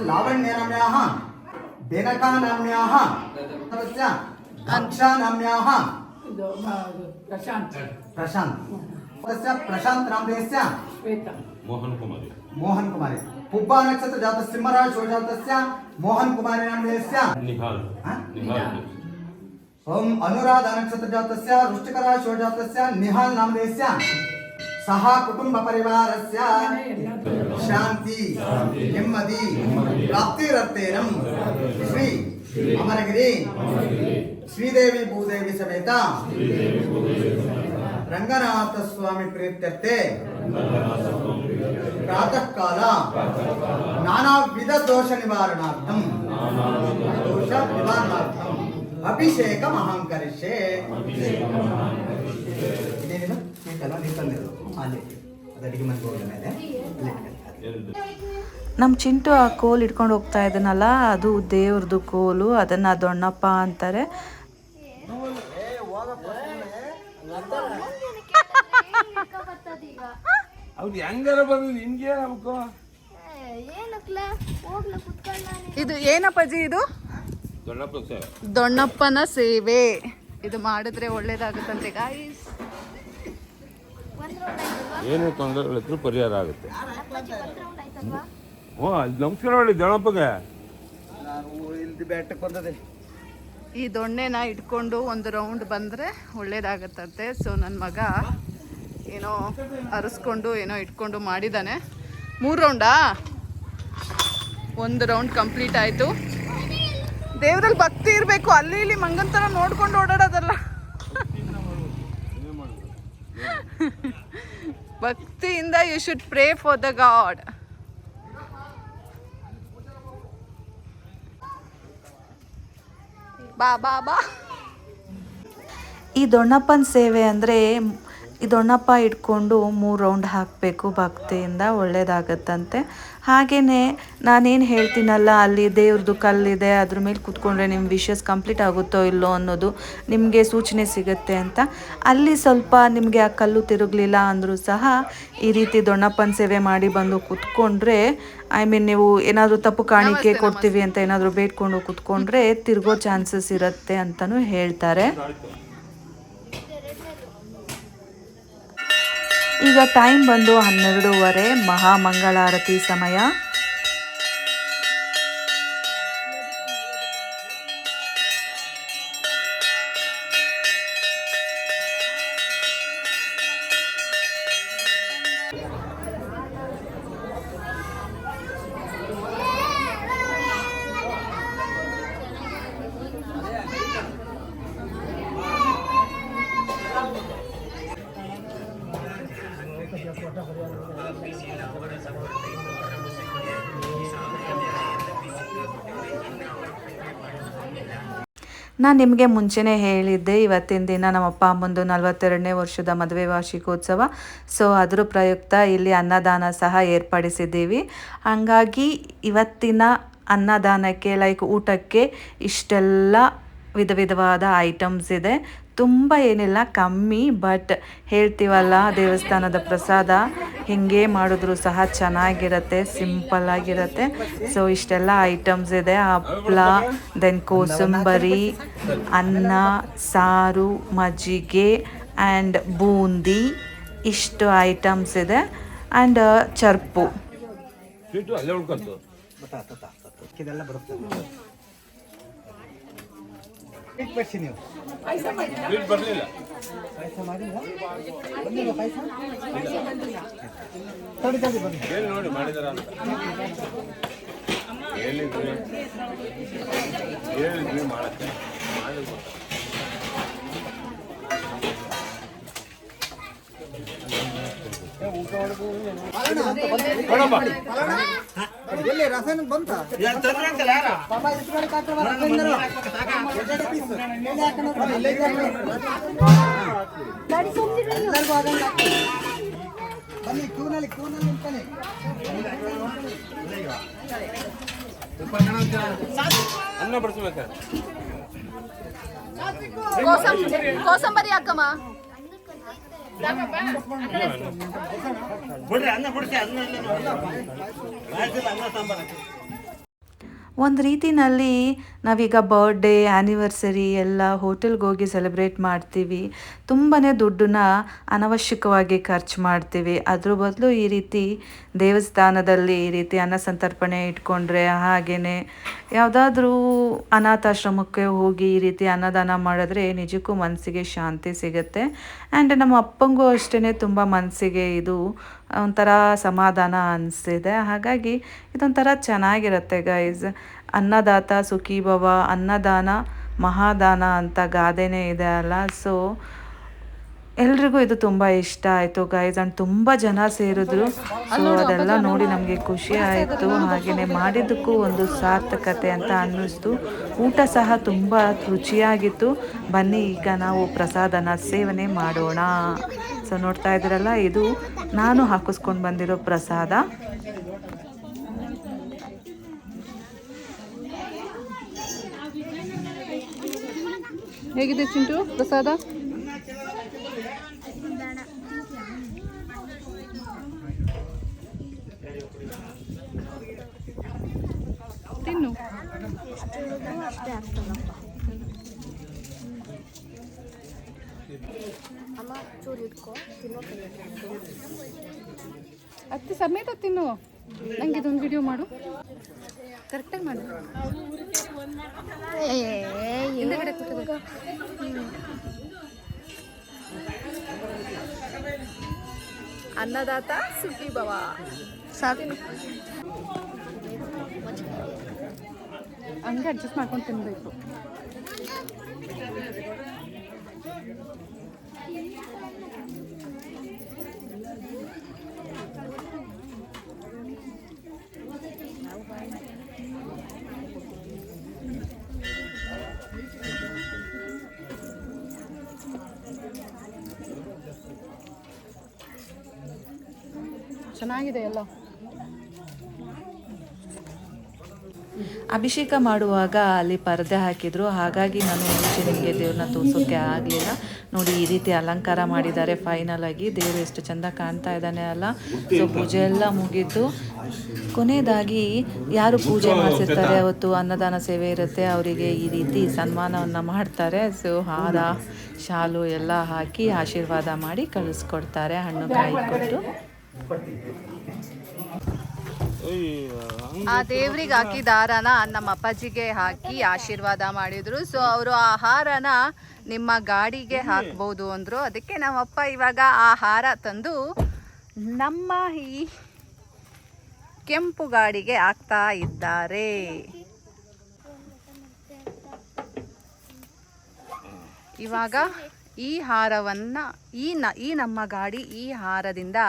ಲಾವಣ್ಯ ನಾಮ್ಯಾಹ ಬೇನಕಾ ನಾಮ್ಯಾಹ ತಸ್ಯ ದಕ್ಷಾ ನಾಮ್ಯಾಹ ಪ್ರಶಾಂತ್ ತಸ್ಯ ಪ್ರಶಾಂತ್ ನಾಮಧೇಯಸ್ಯ ಮೋಹನ್ ಕುಮಾರಿ. ಪುಬ್ಬಾ ನಕ್ಷತ್ರ ಜಾತ ಸಿಂಹರಾಶೋ ಜಾತಸ್ಯ ಮೋಹನ್ ಕುಮಾರಿ ನಾಮಧೇಯಸ್ಯ ಓಂ ಅನುರಾಧ ನಕ್ಷತ್ರ ಜಾತಸ್ಯ ವೃಶ್ಚಿಕ ರಾಶೋ ಜಾತಸ್ಯ ನಿಹಾಲ್ ನಾಮಧೇಯಸ್ಯ. ಸಹ ಕುಟುಂಬ ಪರಿವಾರಸ್ಯ ಶಾಂತಿ ನೆಮ್ಮದಿ ಪ್ರಾಪ್ತಿರರ್ಥೇನಂ ಶ್ರೀ ಅಮರಗಿರಿ ಶ್ರೀದೇವಿ ಭೂದೇವಿ ಸಮೇತ ರಂಗನಾಥ ಸ್ವಾಮಿ ಪ್ರೀತ್ಯರ್ಥೆ ಪ್ರಾತಃ ಕಾಲ ನಾನಾ ವಿಧ ದೋಷ ನಿವಾರಣಾರ್ಥಂ ಅಭಿಷೇಕ ಮಹಾಂಕರಿಷೆ. ಇದೇನಿದು ಸ್ವೀಟಲ್ಲ, ನೀವು ತಂದಿರೋದು ಅಲ್ಲಿ ಅದು ಅಡಿಗೆ ಮನೆಗೆ ಹೋದ ಮೇಲೆ. ನಮ್ಮ ಚಿಂಟು ಆ ಕೋಲ್ ಇಟ್ಕೊಂಡು ಹೋಗ್ತಾ ಇದ್ದಾನಲ್ಲ, ಅದು ದೇವ್ರದ್ದು ಕೋಲು. ಅದನ್ನು ದೊಣ್ಣಪ್ಪ ಅಂತಾರೆ. ಅವ್ರು ಹೆಂಗಾರ ಬಂದು ನಿನ್ಗೆ ನಮ್ಕೋ ಇದು ಏನಪ್ಪಾಜಿ? ಇದು ದೊಣ್ಣಪ್ಪನ ಸೇವೆ. ಇದು ಮಾಡಿದ್ರೆ ಒಳ್ಳೇದಾಗುತ್ತಂತೆ ಗಾಯ್ಸ್. ಏನೇ ತೊಂದರೆಗಳಿದ್ರು ಪರಿಹಾರ ಆಗುತ್ತೆ. ಓ ನಮಸ್ಕಾರ ಹೇಳಿ ದೊಣ್ಣಪ್ಪಗೆ. ಈ ದೊಣ್ಣೆನ ಇಟ್ಕೊಂಡು ಒಂದು ರೌಂಡ್ ಬಂದರೆ ಒಳ್ಳೇದಾಗುತ್ತಂತೆ. ಸೊ ನನ್ನ ಮಗ ಏನೋ ಅರಸ್ಕೊಂಡು ಏನೋ ಇಟ್ಕೊಂಡು ಮಾಡಿದ್ದಾನೆ. 3 ರೌಂಡಾ? 1 ರೌಂಡ್ ಕಂಪ್ಲೀಟ್ ಆಯಿತು. ದೇವ್ರಲ್ಲಿ ಭಕ್ತಿ ಇರಬೇಕು, ಅಲ್ಲಿ ಇಲ್ಲಿ ಮಂಗನ್ ಥರ ನೋಡ್ಕೊಂಡು ಓಡಾಡೋದಲ್ಲ. ಭಕ್ತಿಯಿಂದ you should pray for the god. ಬಾ ಬಾ ಬಾ. ಈ ದೊಣ್ಣಪ್ಪನ ಸೇವೆ ಅಂದರೆ ಈ ದೊಣ್ಣಪ್ಪ ಇಟ್ಕೊಂಡು 3 ರೌಂಡ್ ಹಾಕಬೇಕು, ಭಕ್ತಿಯಿಂದ ಒಳ್ಳೇದಾಗತ್ತಂತೆ. ಹಾಗೆಯೇ ನಾನೇನು ಹೇಳ್ತೀನಲ್ಲ, ಅಲ್ಲಿ ದೇವ್ರದ್ದು ಕಲ್ಲಿದೆ, ಅದ್ರ ಮೇಲೆ ಕೂತ್ಕೊಂಡ್ರೆ ನಿಮ್ಮ ವಿಶಸ್ ಕಂಪ್ಲೀಟ್ ಆಗುತ್ತೋ ಇಲ್ಲೋ ಅನ್ನೋದು ನಿಮಗೆ ಸೂಚನೆ ಸಿಗುತ್ತೆ ಅಂತ. ಅಲ್ಲಿ ಸ್ವಲ್ಪ ನಿಮಗೆ ಆ ಕಲ್ಲು ತಿರುಗಲಿಲ್ಲ ಅಂದರೂ ಸಹ ಈ ರೀತಿ ದೊಣ್ಣಪ್ಪನ ಸೇವೆ ಮಾಡಿ ಬಂದು ಕೂತ್ಕೊಂಡ್ರೆ, ನೀವು ಏನಾದರೂ ತಪ್ಪು ಕಾಣಿಕೆ ಕೊಡ್ತೀವಿ ಅಂತ ಏನಾದರೂ ಬೇಡ್ಕೊಂಡು ಕೂತ್ಕೊಂಡ್ರೆ ತಿರುಗೋ ಚಾನ್ಸಸ್ ಇರುತ್ತೆ ಅಂತಲೂ ಹೇಳ್ತಾರೆ. ಈಗ ಟೈಮ್ ಬಂದು 12:30, ಮಹಾಮಂಗಳಾರತಿ ಸಮಯ. ನಾನು ನಿಮಗೆ ಮುಂಚೆನೇ ಹೇಳಿದ್ದೆ, ಇವತ್ತಿನ ದಿನ ನಮ್ಮ ಅಪ್ಪ ಅಮ್ಮಂದು 42ನೇ ವರ್ಷದ ಮದುವೆ ವಾರ್ಷಿಕೋತ್ಸವ. ಸೊ ಅದರ ಪ್ರಯುಕ್ತ ಇಲ್ಲಿ ಅನ್ನದಾನ ಸಹ ಏರ್ಪಡಿಸಿದ್ದೀವಿ. ಹಾಗಾಗಿ ಇವತ್ತಿನ ಅನ್ನದಾನಕ್ಕೆ ಊಟಕ್ಕೆ ಇಷ್ಟೆಲ್ಲ ವಿಧವಾದ ಐಟಮ್ಸ್ ಇದೆ. ತುಂಬ ಏನಿಲ್ಲ, ಕಮ್ಮಿ. ಬಟ್ ಹೇಳ್ತೀವಲ್ಲ, ದೇವಸ್ಥಾನದ ಪ್ರಸಾದ ಹಿಂಗೆ ಮಾಡಿದ್ರು ಸಹ ಚೆನ್ನಾಗಿರುತ್ತೆ, ಸಿಂಪಲ್ ಆಗಿರುತ್ತೆ. ಸೊ ಇಷ್ಟೆಲ್ಲ ಐಟಮ್ಸ್ ಇದೆ. ಹಪ್ಪಳ, ದೆನ್ ಕೋಸಂಬರಿ, ಅನ್ನ, ಸಾರು, ಮಜ್ಜಿಗೆ ಆ್ಯಂಡ್ ಬೂಂದಿ, ಇಷ್ಟು ಐಟಮ್ಸ್ ಇದೆ. ಆ್ಯಂಡ್ ಚರ್ಪು. ಅಲ್ಲೇ ಉಳ್ಕೊಂತು ಇದೆಲ್ಲ ಬರುತ್ತೆ. ನೀವು ಬರಲಿಲ್ಲ ಪಾಯಸ ಮಾಡಿಲ್ಲ, ಬಂದಿಲ್ಲ ಪಾಯಸ ಏನು ನೋಡಿ ಮಾಡಿದಾರ ಅಂತ ಹೇಳಿದ್ವಿ ಮಾಡಕ್ಕೆ ಮಾಡಿದ್ರು. ಎಲ್ಲಿ ರಸನ ಬಂತ ಬನ್ನಿ, ಕ್ಯೂನಲ್ಲಿ ನಿಂತಾನೆ. ಅನ್ನ ಬಡಿಸ್ಬೇಕ. ಕೋಸಂಬರಿ ಹಾಕಮ್ಮ. ಒಂದು ರೀತಿನಲ್ಲಿ ನಾವೀಗ ಬರ್ಡೇ, ಆ್ಯನಿವರ್ಸರಿ ಎಲ್ಲ ಹೋಟೆಲ್ಗೆ ಹೋಗಿ ಸೆಲೆಬ್ರೇಟ್ ಮಾಡ್ತೀವಿ. ತುಂಬಾ ದುಡ್ಡನ್ನ ಅನವಶ್ಯಕವಾಗಿ ಖರ್ಚು ಮಾಡ್ತೀವಿ. ಅದ್ರ ಬದಲು ಈ ರೀತಿ ದೇವಸ್ಥಾನದಲ್ಲಿ ಈ ರೀತಿ ಅನ್ನ ಸಂತರ್ಪಣೆ ಇಟ್ಕೊಂಡ್ರೆ, ಹಾಗೆಯೇ ಯಾವುದಾದ್ರೂ ಅನಾಥಾಶ್ರಮಕ್ಕೆ ಹೋಗಿ ಈ ರೀತಿ ಅನ್ನದಾನ ಮಾಡಿದ್ರೆ ನಿಜಕ್ಕೂ ಮನಸ್ಸಿಗೆ ಶಾಂತಿ ಸಿಗುತ್ತೆ. ಆ್ಯಂಡ್ ನಮ್ಮ ಅಪ್ಪಂಗೂ ಅಷ್ಟೇ ತುಂಬ ಮನಸ್ಸಿಗೆ ಇದು ಒಂಥರ ಸಮಾಧಾನ ಅನಿಸಿದೆ. ಹಾಗಾಗಿ ಇದೊಂಥರ ಚೆನ್ನಾಗಿರುತ್ತೆ ಗೈಸ್. ಅನ್ನದಾತ ಸುಖೀ ಭವ, ಅನ್ನದಾನ ಮಹಾದಾನ ಅಂತ ಗಾದೆನೇ ಇದೆ ಅಲ್ಲ. ಸೊ ಎಲ್ರಿಗೂ ಇದು ತುಂಬ ಇಷ್ಟ ಆಯಿತು ಗೈಸ್. ಆ್ಯಂಡ್ ತುಂಬ ಜನ ಸೇರಿದ್ರು. ಸೊ ಅದೆಲ್ಲ ನೋಡಿ ನಮಗೆ ಖುಷಿ ಆಯಿತು. ಹಾಗೆಯೇ ಮಾಡಿದ್ದಕ್ಕೂ ಒಂದು ಸಾರ್ಥಕತೆ ಅಂತ ಅನ್ನಿಸ್ತು. ಊಟ ಸಹ ತುಂಬ ರುಚಿಯಾಗಿತ್ತು. ಬನ್ನಿ ಈಗ ನಾವು ಪ್ರಸಾದನ ಸೇವನೆ ಮಾಡೋಣ. ಸೊ ನೋಡ್ತಾ ಇದ್ದೀರಲ್ಲ, ಇದು ನಾನು ಹಾಕಿಸ್ಕೊಂಡು ಬಂದಿರೋ ಪ್ರಸಾದ. ಹೇಗಿದೆ ಚಿಂಟು ಪ್ರಸಾದ? ತಿನ್ನು. ಅತ್ತೆ ಸಮೇತ ತಿನ್ನು. ನಂಗೆ ಇದೊಂದು ವಿಡಿಯೋ ಮಾಡು, ಕರೆಕ್ಟಾಗಿ ಮಾಡು. ಹಿಂದೆಗಡೆ ಕೂತ್ಕೋ. ಅನ್ನದಾತ ಸುಖಿ ಭವ. ಸಾಕು ಹಂಗೆ ಅಡ್ಜಸ್ಟ್ ಮಾಡ್ಕೊಂಡು ತಿನ್ಬೇಕು. ಚೆನ್ನಾಗಿದೆ ಎಲ್ಲ. ಅಭಿಷೇಕ ಮಾಡುವಾಗ ಅಲ್ಲಿ ಪರದೆ ಹಾಕಿದ್ರು, ಹಾಗಾಗಿ ನಾನು ಮುಂಚೆ ನಿಮಗೆ ದೇವ್ರನ್ನ ತೋರಿಸೋಕ್ಕೆ ಆಗಲಿಲ್ಲ. ನೋಡಿ ಈ ರೀತಿ ಅಲಂಕಾರ ಮಾಡಿದ್ದಾರೆ ಫೈನಲ್ ಆಗಿ. ದೇವರು ಎಷ್ಟು ಚೆಂದ ಕಾಣ್ತಾ ಇದ್ದಾನೆ ಅಲ್ಲ. ಸೊ ಪೂಜೆ ಎಲ್ಲ ಮುಗೀತು. ಕೊನೆಯದಾಗಿ ಯಾರು ಪೂಜೆ ಮಾಡಿಸಿರ್ತಾರೆ ಅವತ್ತು ಅನ್ನದಾನ ಸೇವೆ ಇರುತ್ತೆ, ಅವರಿಗೆ ಈ ರೀತಿ ಸನ್ಮಾನವನ್ನು ಮಾಡ್ತಾರೆ. ಸೊ ಹಾರ ಶಾಲು ಎಲ್ಲ ಹಾಕಿ ಆಶೀರ್ವಾದ ಮಾಡಿ ಕಳಿಸ್ಕೊಡ್ತಾರೆ, ಹಣ್ಣು ಕಾಯಿ ಕೊಟ್ಟು. ಆ ದೇವ್ರಿಗೆ ಹಾಕಿದ ಹಾರನ ನಮ್ಮ ಅಪ್ಪಾಜಿಗೆ ಹಾಕಿ ಆಶೀರ್ವಾದ ಮಾಡಿದ್ರು. ಸೊ ಅವರು ಆ ಹಾರನ ನಿಮ್ಮ ಗಾಡಿಗೆ ಹಾಕ್ಬೋದು ಅಂದರು. ಅದಕ್ಕೆ ನಮ್ಮಪ್ಪ ಇವಾಗ ಆ ಹಾರ ತಂದು ನಮ್ಮ ಈ ಕೆಂಪು ಗಾಡಿಗೆ ಹಾಕ್ತಾ ಇದ್ದಾರೆ. ಇವಾಗ ಈ ಹಾರವನ್ನು ಈ ನಮ್ಮ ಗಾಡಿ ಈ ಹಾರದಿಂದ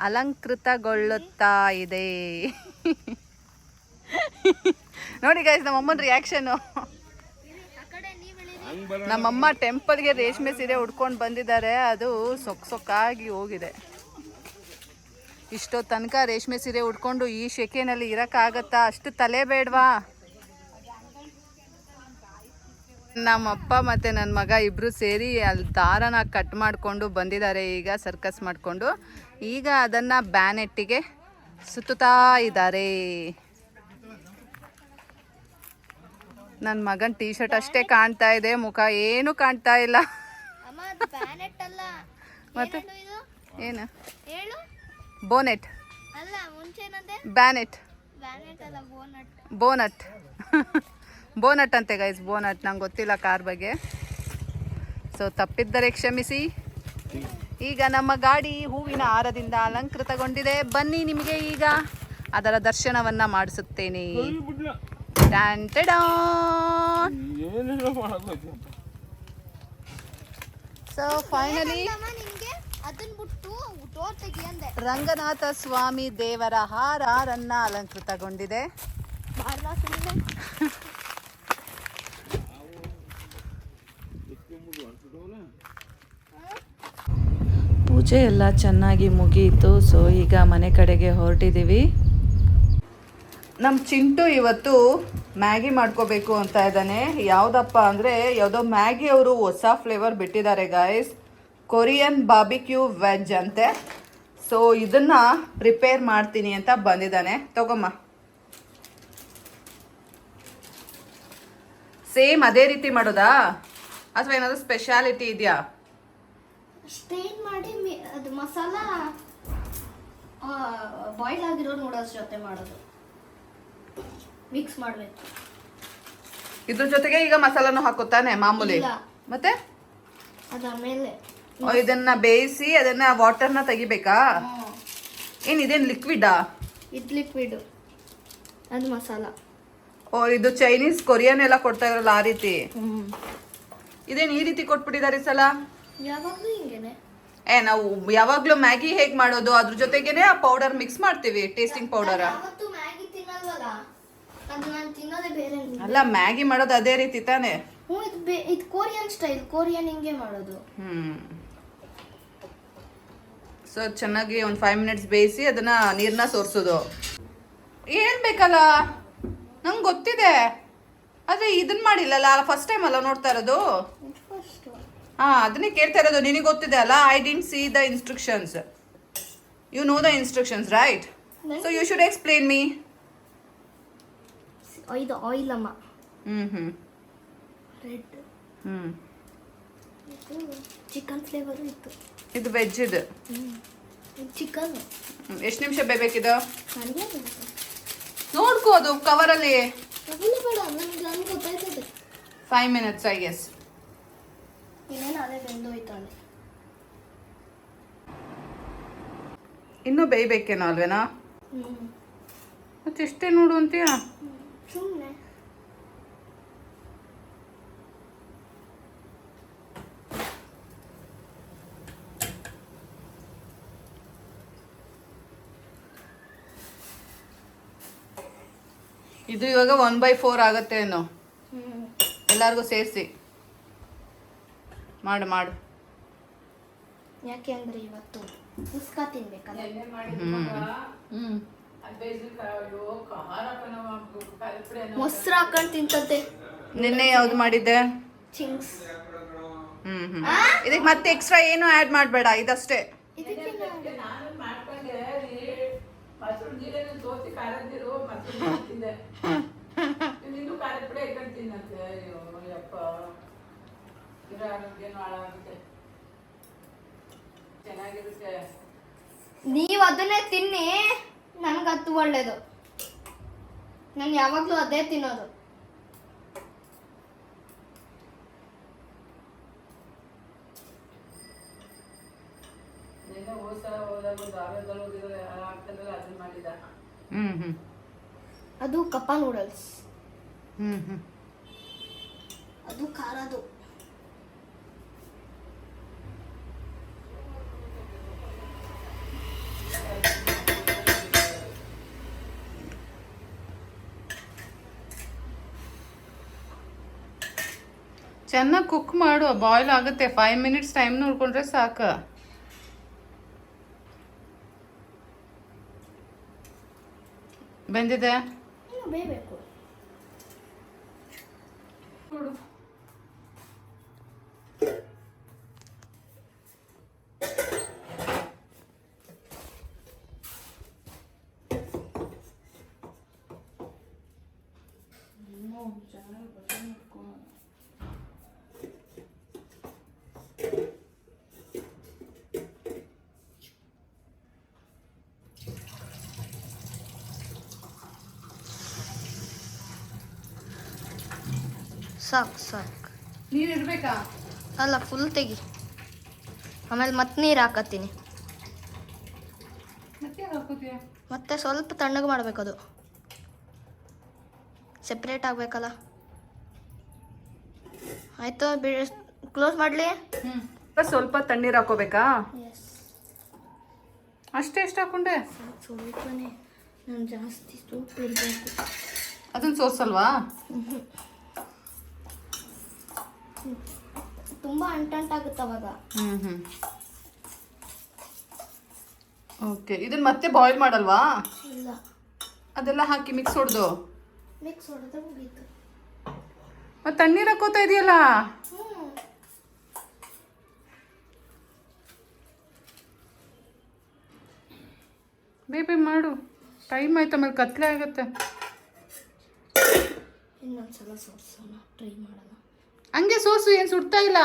ಅಲಂಕೃತಗೊಳ್ಳುತ್ತಾ ಇದೆ. ನೋಡಿ ಗೈಸ್ ನಮ್ಮಮ್ಮನ ರಿಯಾಕ್ಷನು. ನಮ್ಮಮ್ಮ ಟೆಂಪಲ್ಗೆ ರೇಷ್ಮೆ ಸೀರೆ ಉಡ್ಕೊಂಡು ಬಂದಿದ್ದಾರೆ, ಅದು ಸೊಕ್ಕಾಗಿ ಹೋಗಿದೆ. ಇಷ್ಟೋ ತನಕ ರೇಷ್ಮೆ ಸೀರೆ ಉಡ್ಕೊಂಡು ಈ ಶೆಕೆನಲ್ಲಿ ಇರೋಕ್ಕಾಗತ್ತಾ? ಅಷ್ಟು ತಲೆ ಬೇಡವಾ? ನಮ್ಮಪ್ಪ ಮತ್ತು ನನ್ನ ಮಗ ಇಬ್ಬರು ಸೇರಿ ಅಲ್ಲಿ ದಾರನ ಕಟ್ ಮಾಡಿಕೊಂಡು ಬಂದಿದ್ದಾರೆ ಈಗ ಸರ್ಕಸ್ ಮಾಡಿಕೊಂಡು. ಈಗ ಅದನ್ನು ಬ್ಯಾನೆಟ್ಟಿಗೆ ಸುತ್ತುತ್ತಾ ಇದ್ದಾರೆ. ನನ್ನ ಮಗನ ಟೀ ಶರ್ಟ್ ಅಷ್ಟೇ ಕಾಣ್ತಾ ಇದೆ, ಮುಖ ಏನು ಕಾಣ್ತಾ ಇಲ್ಲ. ಮತ್ತೆ ಏನು? ಬೋನೆಟ್, ಬ್ಯಾನೆಟ್, ಬೋನಟ್ ಬೋನಟ್ ಅಂತೆ ಗೈಸ್, ಬೋನಟ್. ನಂಗೆ ಗೊತ್ತಿಲ್ಲ ಕಾರ್ ಬಗ್ಗೆ, ಸೊ ತಪ್ಪಿದ್ದರೆ ಕ್ಷಮಿಸಿ. ಈಗ ನಮ್ಮ ಗಾಡಿ ಹೂವಿನ ಹಾರದಿಂದ ಅಲಂಕೃತಗೊಂಡಿದೆ. ಬನ್ನಿ ನಿಮಗೆ ಈಗ ಅದರ ದರ್ಶನವನ್ನು ಮಾಡಿಸುತ್ತೇನೆ. ಸೊ ಫೈನಲಿ ರಂಗನಾಥ ಸ್ವಾಮಿ ದೇವರ ಹಾರನ್ನ ಅಲಂಕೃತಗೊಂಡಿದೆ. ಪೂಜೆ ಎಲ್ಲ ಚೆನ್ನಾಗಿ ಮುಗಿಯಿತು. ಸೊ ಈಗ ಮನೆ ಕಡೆಗೆ ಹೊರಟಿದ್ದೀವಿ. ನಮ್ಮ ಚಿಂಟು ಇವತ್ತು ಮ್ಯಾಗಿ ಮಾಡ್ಕೋಬೇಕು ಅಂತ ಇದ್ದಾನೆ. ಯಾವುದಪ್ಪ ಅಂದರೆ ಯಾವುದೋ ಮ್ಯಾಗಿ ಅವರು ಹೊಸ ಫ್ಲೇವರ್ ಬಿಟ್ಟಿದ್ದಾರೆ ಗಾಯ್ಸ್, ಕೊರಿಯನ್ ಬಾರ್ಬಿಕ್ಯೂ ವೆಜ್ ಅಂತೆ. ಸೊ ಇದನ್ನು ಪ್ರಿಪೇರ್ ಮಾಡ್ತೀನಿ ಅಂತ ಬಂದಿದ್ದಾನೆ. ತಗೊಮ್ಮ. ಸೇಮ್ ಅದೇ ರೀತಿ ಮಾಡೋದಾ ಅಥವಾ ಏನಾದರೂ ಸ್ಪೆಷಾಲಿಟಿ ಇದೆಯಾ? ಸ್ಟ್ರೈನ್ ಮಾಡಿ ಅದು ಮಸಾಲ ಬಾಯ್ಲ್ ಆಗಿರೋ ನೂಡಲ್ಸ್ ಜೊತೆ ಮಾಡೋದು, ಮಿಕ್ಸ್ ಮಾಡಬೇಕು. ಇದ್ರ ಜೊತೆಗೆ ಈಗ ಮಸಾಲಾನು ಹಾಕುತ್ತಾನೆ ಮಾಮೂಲಿ? ಮತ್ತೆ ಅದಾದ್ಮೇಲೆ ಇದನ್ನ ಬೇಯಿಸಿ ಅದನ್ನ ವಾಟರ್ನ ತೆಗಿಬೇಕಾ? ಇದೇನು ಲಿಕ್ವಿಡಾ? ಇದು ಲಿಕ್ವಿಡ್, ಅದು ಮಸಾಲ. ಓ ಇದು ಚೈನೀಸ್ ಕೊರಿಯನ್ ಎಲ್ಲ ಕೊಡ್ತಾ ಇರಲ್ಲ ಆ ರೀತಿ. ಇದೇನು ಈ ರೀತಿ ಕೊಟ್ಬಿಟ್ಟಿದ್ದಾರೆ ಈ ಸಲ? ಯಾವಾಗಲೂ ಹಿಂಗೇನೆ. ನಾವು ಯಾವಾಗ್ಲೂ ಮ್ಯಾಗಿ ಹೇಗ್ ಮಾಡೋದು ಅದ್ರ ಜೊತೆಗೇನೆ ಆ ಪೌಡರ್ ಮಿಕ್ಸ್ ಮಾಡ್ತೀವಿ, ಟೇಸ್ಟಿಂಗ್ ಪೌಡರ್. ಯಾವತ್ತೂ ಮ್ಯಾಗಿ ತಿನ್ನಲ್ವಲ್ಲ, ಅದು ನಾನು ತಿನ್ನೋದೇ ಬೇರೆ. ಅಲ್ಲ ಮ್ಯಾಗಿ ಮಾಡೋದು ಅದೇ ರೀತಿ ತಾನೆ? ಇದು ಕೊರಿಯನ್ ಸ್ಟೈಲ್, ಕೊರಿಯನ್ ಹಿಂಗೆ ಮಾಡೋದು. ಸೊ ಚೆನ್ನಾಗಿ ಒಂದು 5 ಮಿನಿಟ್ಸ್ ಬೇಯಿಸಿ ಅದನ್ನ ನೀರನ್ನ ಸೋರ್ಸೋದು. ಏನ್ ಬೇಕಲ್ಲ, ನಂಗೆ ಗೊತ್ತಿದೆ, ಆದ್ರೆ ಇದನ್ನ ಮಾಡಿಲ್ಲಲ್ಲ, ಫಸ್ಟ್ ಟೈಮ್ ಅಲ್ಲ ನೋಡ್ತಾ ಇರೋದು. ಅದನ್ನೇ ಕೇಳ್ತಾ ಇರೋದು. ನಿನಗೆ ಗೊತ್ತಿದೆ ಅಲ್ಲ, I didn't see the instructions. You know the instructions right? So you should explain me. ಇದು ಆಯಿಲ್ ಅಮ್ಮ. ರೆಡ್. ಚಿಕನ್ ಫ್ಲೇವರು ಇತ್ತು. ಇದು ವೆಜ್. ಇದು ಚಿಕನ್. ಎಷ್ಟು ನಿಮಿಷ ಬೇಕಿದು? ನೋಡ್ಕೋ, ಅದು ಕವರಲ್ಲಿ. ಬೇಡ, ನನಗೆ ಗೊತ್ತಾಯ್ತದೆ. 5 minutes ಐ ಗೆಸ್. ಇನ್ನೇನು ಅದೇ ಬೆಂದೋಯ್ತಾನೆ. ಇನ್ನೂ ಬೇಯಬೇಕೇನೋ ಅಲ್ವೇನಾ? ಹ್ಞೂ ಮತ್ತೆ ಎಷ್ಟೇ ನೋಡು ಅಂತೀಯ? ಸುಮ್ಮನೆ ಇದು ಇವಾಗ 1/4 ಆಗುತ್ತೆ ಏನೋ, ಹ್ಞೂ ಎಲ್ಲರಿಗೂ ಸೇರಿಸಿ ಮಾಡು ಮಾಡು. ಯಾಕೆ ಅಂದರೆ ಇವತ್ತು ಕುಸ್ಕ ತಿನ್ಬೇಕಲ್ಲ. ಹ್ಞೂ ಮೊಸರು ಹಾಕೊಂಡು ತಿಂತದ್ದೆ. ನಿನ್ನೆ ಯಾವ್ದು ಮಾಡಿದ್ದೆ? ಚಿಂಗ್ಸ್. ಇದಕ್ಕೆ ಮತ್ತೆ ಎಕ್ಸ್ಟ್ರಾ ಏನು ಆ್ಯಡ್ ಮಾಡಬೇಡ, ಇದಷ್ಟೇ. ಇದಕ್ಕೆ ನೀವು ಅದನ್ನೇ ತಿನ್ನಿ, ನನಗತ್ತು ಒಳ್ಳೇದು. ನಾನು ಯಾವಾಗಲೂ ಅದೇ ತಿನ್ನೋದು. ಅದು ಕಪ್ಪ ನೂಡಲ್ಸ್, ಅದು ಖಾರದು. ಚೆನ್ನಾಗಿ ಕುಕ್ ಮಾಡು, ಬಾಯ್ಲ್ ಆಗುತ್ತೆ. 5 ಮಿನಿಟ್ಸ್ ಟೈಮ್ ನೋಡ್ಕೊಂಡ್ರೆ ಸಾಕು. ಬೆಂದಿದೆ? ಇನ್ನು ಬೇಯಬೇಕು. ಸಾಕು ಸಾಕು. ನೀರು ಇರ್ಬೇಕಾ? ಅಲ್ಲ, ಫುಲ್ ತೆಗಿ. ಆಮೇಲೆ ಮತ್ತೆ ನೀರು ಹಾಕತ್ತೀನಿ. ಮತ್ತೆ ಹಾಕೋದ್ಯಾ? ಮತ್ತೆ ಸ್ವಲ್ಪ ತಣ್ಣಗೆ ಮಾಡಬೇಕದು, ಸೆಪ್ರೇಟ್ ಆಗಬೇಕಲ್ಲ. ಆಯಿತು, ಕ್ಲೋಸ್ ಮಾಡಲಿ. ಸ್ವಲ್ಪ ತಣ್ಣೀರು ಹಾಕೋಬೇಕಾ? ಎಸ್, ಅಷ್ಟೇ. ಎಷ್ಟು ಹಾಕೊಂಡೆ? ಸ್ವಲ್ಪನೇ. ನಾನು ಜಾಸ್ತಿ ಸೂಪ್ ಇರಬೇಕು. ಅದನ್ನ ಸೋಸಲ್ವಾ? ತುಂಬ ಅಂಟಾಗುತ್ತೆ ಅವಾಗ. ಓಕೆ, ಇದನ್ನ ಮತ್ತೆ ಬಾಯ್ಲ್ ಮಾಡಲ್ವಾ? ಇಲ್ಲ, ಅದೆಲ್ಲ ಹಾಕಿ ಮಿಕ್ಸ್ ಹೊಡೆದು ಮಿಕ್ಸ್ ಹೊಡೆದ್ರೆ ಮುಗೀತು. ಮತ್ತೆ ತಣ್ಣೀರು ಹಾಕೋತಾ ಇದೆಯಲ್ಲ. ಬೇಬಿ ಮಾಡು, ಟೈಮ್ ಆಯ್ತು, ಆಮೇಲೆ ಕತ್ಲೆ ಆಗುತ್ತೆ. ಇನ್ನೊಂದ್ಸಲ ಸೋಸೋಣ, ಟ್ರೈ ಮಾಡೋಣ. ಹಂಗೆ ಸೋಸು, ಏನು ಸುಡ್ತಾ ಇಲ್ಲ.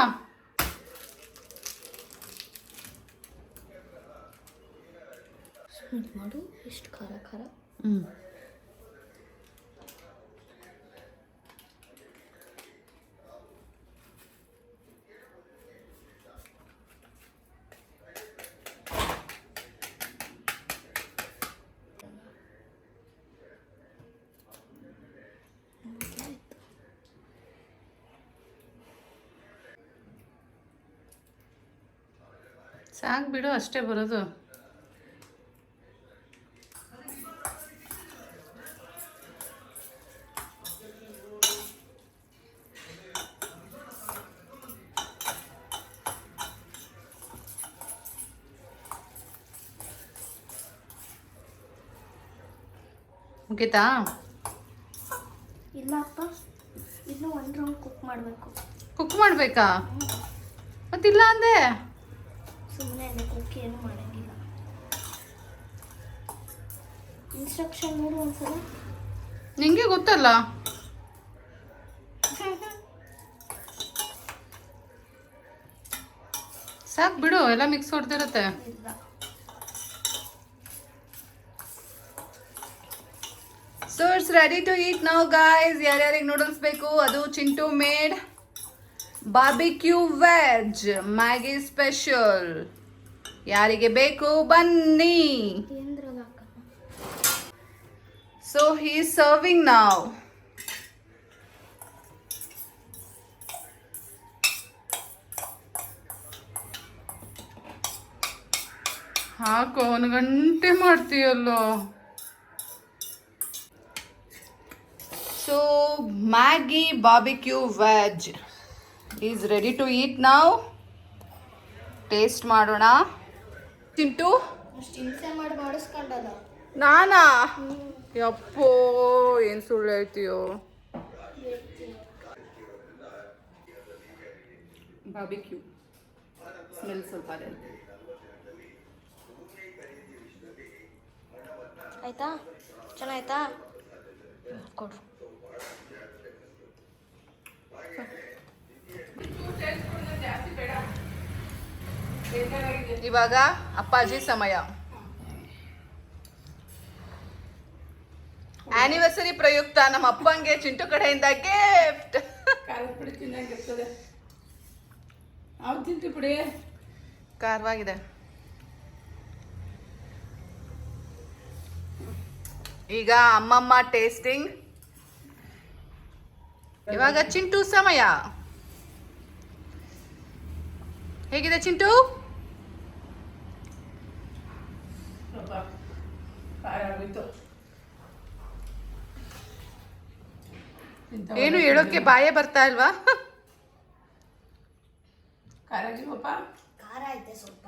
ಸ್ಮೆಲ್ ಮಾಡು, ಎಷ್ಟು ಖಾರ ಖಾರ. ಸಾಕು ಬಿಡು, ಅಷ್ಟೇ ಬರೋದು. ಮುಗೀತಾ? ಇಲ್ಲಪ್ಪ, ಇನ್ನೂ 1 ರೌಂಡ್ ಕುಕ್ ಮಾಡಬೇಕು. ಕುಕ್ ಮಾಡಬೇಕಾ? ಮತ್ತಿಲ್ಲ ಅಂದೆ. ಸುಮ್ಮನೆ ಕುಕ್ ಏನು ಮಾಡೋಂಗಿಲ್ಲ. ಇನ್ಸ್ಟ್ರಕ್ಷನ್ ನೋಡು ಒಂದ್ಸಲ. ನಿಂಗೆ ಗೊತ್ತಲ್ಲ. ಸಾಕು ಬಿಡು, ಎಲ್ಲ ಮಿಕ್ಸ್ ಹೊಡೆದಿರುತ್ತೆ. ಇಲ್ಲ, so it's ready to eat now guys. ಯಾರ್ಯಾರಿಗೆ ನೂಡಲ್ಸ್ ಬೇಕು, ಅದು Chintu made barbecue veg Maggi special. ಯಾರಿಗೆ ಬೇಕು ಬನ್ನಿ. ಏನ್ದ್ರಲ್ಲ ಅಕ್ಕ? ಸೊ ಹಿ ಈಸ್ ಸರ್ವಿಂಗ್ ನಾವ್. ಹಾಕು, 1 ಗಂಟೆ ಮಾಡ್ತೀಯಲ್ಲೋ. So Maggi barbecue veg is ready to eat ನಾವು. ಟೇಸ್ಟ್ ಮಾಡೋಣ. ಚಿಂಟು ಅಷ್ಟು ಹಿಂಸೆ ಮಾಡಿ ಮಾಡಿಸ್ಕೊಂಡಲ್ಲ. ನಾನಾ? ಯಪ್ಪೋ, ಏನು ಸುಳ್ಳು ಹೇಳ್ತೀಯೋ. ಬಾರ್ಬಿಕ್ಯೂ ಸ್ಮೆಲ್ ಸ್ವಲ್ಪ ಅದೇ. ಆಯ್ತಾ? ಚೆನ್ನಾಯ್ತಾ? ಕೊಡು. ಇವಾಗ ಅಪ್ಪಾಜಿ ಸಮಯ. ಆನಿವರ್ಸರಿ ಪ್ರಯುಕ್ತ ನಮ್ಮ ಅಪ್ಪಂಗೆ ಚಿಂಟು ಕಡೆಯಿಂದ ಗಿಫ್ಟ್. ಖಾರದ ಪುಡಿ ತಿನ್ನಂಗಿರ್ತದೆ. ಅವ್ರು ತಿಂತಿ ಪುಡಿ ಖಾರವಾಗಿದೆ. ಈಗ ಅಮ್ಮಮ್ಮ ಟೇಸ್ಟಿಂಗ್. ಇವಾಗ ಚಿಂಟು ಸಮಯ. ಹೇಗಿದೆ ಚಿಂಟು? ಸ್ವಲ್ಪ ಖಾರ ಆಗೋಯ್ತು. ಏನು ಹೇಳೋಕೆ ಬಾಯೇ ಬರ್ತಾ ಇಲ್ವಾ? ಖಾರ ಆಗಿಲ್ವಪ್ಪ? ಖಾರ ಐತೆ ಸ್ವಲ್ಪ.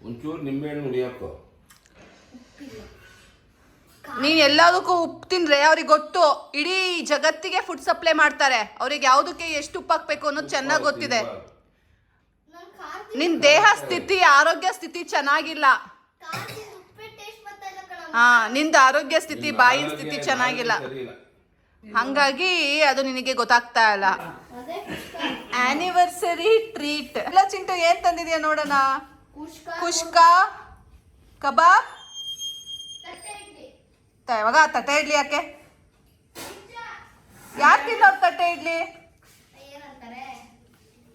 ಒಂಚೂರು ನಿಂಬೆಹಣ್ಣು ಹುಡಿಯಾಕೋ. ನೀನ್ ಎಲ್ಲದಕ್ಕೂ ಉಪ್ಪು ತಿಂದ್ರೆ ಅವ್ರಿಗೆ ಗೊತ್ತು. ಇಡೀ ಜಗತ್ತಿಗೆ ಫುಡ್ ಸಪ್ಲೈ ಮಾಡ್ತಾರೆ. ಅವ್ರಿಗೆ ಯಾವ್ದಕ್ಕೆ ಎಷ್ಟು ಉಪ್ಪು ಹಾಕ್ಬೇಕು ಅನ್ನೋದು ಚೆನ್ನಾಗಿ ಗೊತ್ತಿದೆ. ನಾನು ಖಾರ ನಿನ್ ದೇಹ ಸ್ಥಿತಿ, ಆರೋಗ್ಯ ಸ್ಥಿತಿ ಚೆನ್ನಾಗಿಲ್ಲ. ಉಪ್ಪಿಟ್ಟು ಟೇಸ್ಟ್ ಬರ್ತಾ ಇಲ್ಲ ಕಣ. ಹಾ, ನಿಂದ ಆರೋಗ್ಯ ಸ್ಥಿತಿ, ಬಾಯಿನ ಸ್ಥಿತಿ ಚೆನ್ನಾಗಿಲ್ಲ. ಹಂಗಾಗಿ ಅದು ನಿನಗೆ ಗೊತ್ತಾಗ್ತಾ ಇಲ್ಲ. ಅದೇ ಆನಿವರ್ಸರಿ ಟ್ರೀಟ್. ಎಲ್ಲ ಚಿಂಟು ಏನ್ ತಂದಿದ್ಯಾ ನೋಡೋಣ. ಕುಷ್ಕ, ಕಬಾಬ್. ಇವಾಗ ತಟ್ಟೆ ಇಡ್ಲಿ ಯಾಕೆ? ಯಾರು ತಿನ್ನೋರು ತಟ್ಟೆ ಇಡ್ಲಿ? ಏನಂತಾರೆ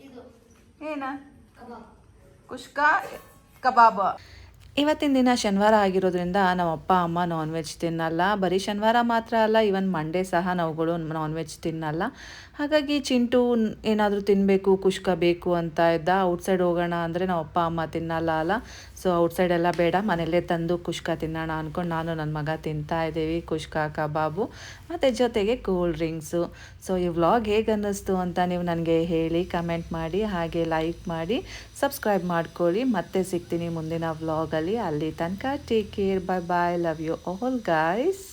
ಇದು? ಏನ? ಕಬಾಬ್. ಕುಷ್ಕ ಕಬಾಬ್. ಇವತ್ತಿನ ದಿನ ಶನಿವಾರ ಆಗಿರೋದ್ರಿಂದ ನಮ್ಮ ಅಪ್ಪ ಅಮ್ಮ ನಾನ್ ವೆಜ್ ತಿನ್ನಲ್ಲ. ಬರೀ ಶನಿವಾರ ಮಾತ್ರ ಅಲ್ಲ, ಈವನ್ ಮಂಡೇ ಸಹ ನಾವುಗಳು ನಾನ್ ವೆಜ್ ತಿನ್ನಲ್ಲ. ಹಾಗಾಗಿ ಚಿಂಟು ಏನಾದರೂ ತಿನ್ನಬೇಕು, ಕುಷ್ಕ ಬೇಕು ಅಂತ ಇದ್ದ. ಔಟ್ಸೈಡ್ ಹೋಗೋಣ ಅಂದರೆ ನಮ್ಮ ಅಪ್ಪ ಅಮ್ಮ ತಿನ್ನಲ್ಲ ಅಲ್ಲ. ಸೊ ಔಟ್ಸೈಡ್ ಎಲ್ಲ ಬೇಡ, ಮನೆಯಲ್ಲೇ ತಂದು ಕುಷ್ಕ ತಿನ್ನೋಣ ಅಂದ್ಕೊಂಡು ನಾನು ನನ್ನ ಮಗ ತಿಂತಾ ಇದ್ದೀವಿ ಕುಷ್ಕ ಕಬಾಬು ಮತ್ತು ಜೊತೆಗೆ ಕೂಲ್ ಡ್ರಿಂಕ್ಸು. ಸೊ ಈ ವ್ಲಾಗ್ ಹೇಗೆ ಅನ್ನಿಸ್ತು ಅಂತ ನೀವು ನನಗೆ ಹೇಳಿ, ಕಮೆಂಟ್ ಮಾಡಿ, ಹಾಗೆ ಲೈಕ್ ಮಾಡಿ, ಸಬ್ಸ್ಕ್ರೈಬ್ ಮಾಡ್ಕೊಳ್ಳಿ. ಮತ್ತೆ ಸಿಗ್ತೀನಿ ಮುಂದಿನ ವ್ಲಾಗಲ್ಲಿ. ಅಲ್ಲಿ ತನಕ take care, bye bye, love you all guys.